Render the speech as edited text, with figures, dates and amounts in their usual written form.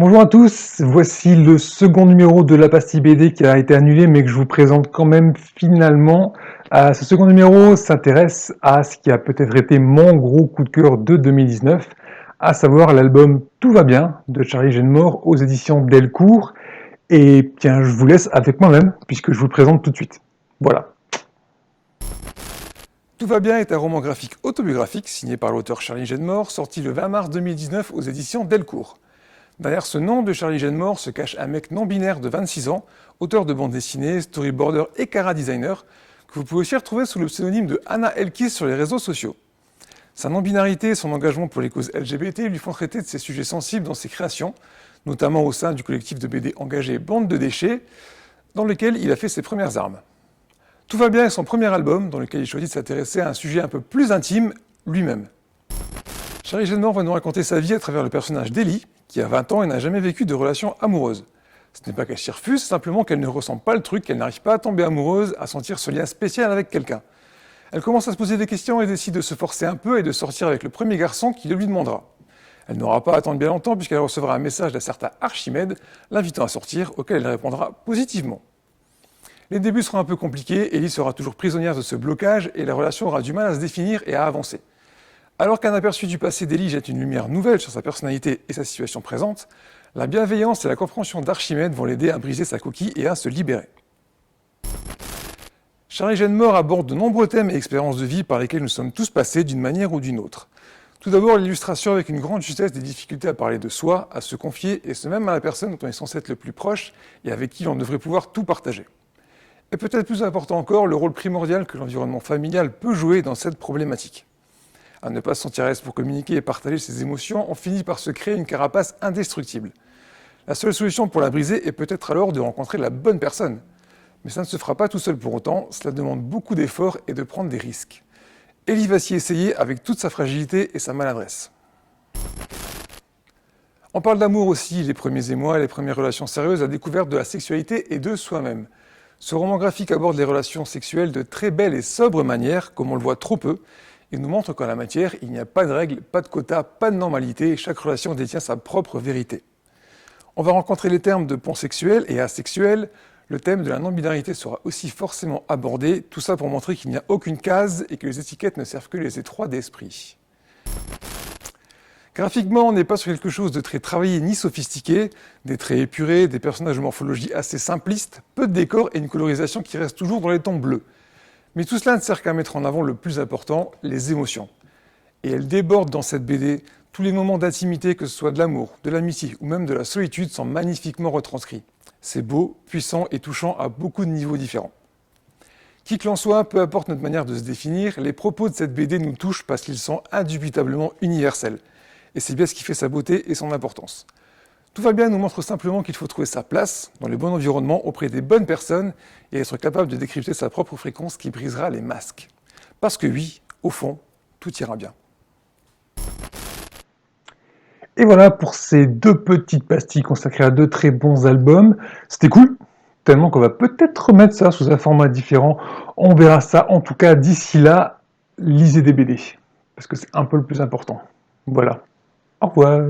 Bonjour à tous, voici le second numéro de la pastille BD qui a été annulé mais que je vous présente quand même finalement. Ce second numéro s'intéresse à ce qui a peut-être été mon gros coup de cœur de 2019, à savoir l'album Tout va bien de Charlie Genmore aux éditions Delcourt. Et tiens, je vous laisse avec moi-même puisque je vous le présente tout de suite. Voilà. Tout va bien est un roman graphique autobiographique signé par l'auteur Charlie Genmore, sorti le 20 mars 2019 aux éditions Delcourt. Derrière ce nom de Charlie Genmore se cache un mec non-binaire de 26 ans, auteur de bande dessinée, storyboarder et chara-designer, que vous pouvez aussi retrouver sous le pseudonyme de Anna Elkis sur les réseaux sociaux. Sa non-binarité et son engagement pour les causes LGBT lui font traiter de ces sujets sensibles dans ses créations, notamment au sein du collectif de BD engagé Bande de déchets, dans lequel il a fait ses premières armes. Tout va bien est son premier album, dans lequel il choisit de s'intéresser à un sujet un peu plus intime, lui-même. Charlie Genmore va nous raconter sa vie à travers le personnage d'Ellie, qui a 20 ans et n'a jamais vécu de relation amoureuse. Ce n'est pas qu'elle s'y refuse, c'est simplement qu'elle ne ressent pas le truc, qu'elle n'arrive pas à tomber amoureuse, à sentir ce lien spécial avec quelqu'un. Elle commence à se poser des questions et décide de se forcer un peu et de sortir avec le premier garçon qui le lui demandera. Elle n'aura pas à attendre bien longtemps puisqu'elle recevra un message d'un certain Archimède l'invitant à sortir, auquel elle répondra positivement. Les débuts seront un peu compliqués, Ellie sera toujours prisonnière de ce blocage et la relation aura du mal à se définir et à avancer. Alors qu'un aperçu du passé d'Ellie jette une lumière nouvelle sur sa personnalité et sa situation présente, la bienveillance et la compréhension d'Archimède vont l'aider à briser sa coquille et à se libérer. Charlie Genmore aborde de nombreux thèmes et expériences de vie par lesquels nous sommes tous passés d'une manière ou d'une autre. Tout d'abord, l'illustration avec une grande justesse des difficultés à parler de soi, à se confier, et ce même à la personne dont on est censé être le plus proche et avec qui l'on devrait pouvoir tout partager. Et peut-être plus important encore, le rôle primordial que l'environnement familial peut jouer dans cette problématique. À ne pas se sentir à l'aise pour communiquer et partager ses émotions, on finit par se créer une carapace indestructible. La seule solution pour la briser est peut-être alors de rencontrer la bonne personne. Mais ça ne se fera pas tout seul pour autant, cela demande beaucoup d'efforts et de prendre des risques. Ellie va s'y essayer avec toute sa fragilité et sa maladresse. On parle d'amour aussi, les premiers émois, les premières relations sérieuses, la découverte de la sexualité et de soi-même. Ce roman graphique aborde les relations sexuelles de très belle et sobre manière, comme on le voit trop peu, et nous montre qu'en la matière, il n'y a pas de règles, pas de quotas, pas de normalité, chaque relation détient sa propre vérité. On va rencontrer les termes de pansexuel et asexuel, le thème de la non-binarité sera aussi forcément abordé, tout ça pour montrer qu'il n'y a aucune case et que les étiquettes ne servent que les étroits d'esprit. Graphiquement, on n'est pas sur quelque chose de très travaillé ni sophistiqué, des traits épurés, des personnages de morphologie assez simplistes, peu de décors et une colorisation qui reste toujours dans les tons bleus. Mais tout cela ne sert qu'à mettre en avant le plus important, les émotions. Et elles débordent dans cette BD, tous les moments d'intimité, que ce soit de l'amour, de l'amitié ou même de la solitude, sont magnifiquement retranscrits. C'est beau, puissant et touchant à beaucoup de niveaux différents. Qui que l'on soit, peu importe notre manière de se définir, les propos de cette BD nous touchent parce qu'ils sont indubitablement universels. Et c'est bien ce qui fait sa beauté et son importance. Tout va bien nous montre simplement qu'il faut trouver sa place, dans le bon environnement, auprès des bonnes personnes, et être capable de décrypter sa propre fréquence qui brisera les masques. Parce que oui, au fond, tout ira bien. Et voilà pour ces deux petites pastilles consacrées à deux très bons albums. C'était cool, tellement qu'on va peut-être remettre ça sous un format différent. On verra ça. En tout cas, d'ici là, lisez des BD. Parce que c'est un peu le plus important. Voilà. Au revoir.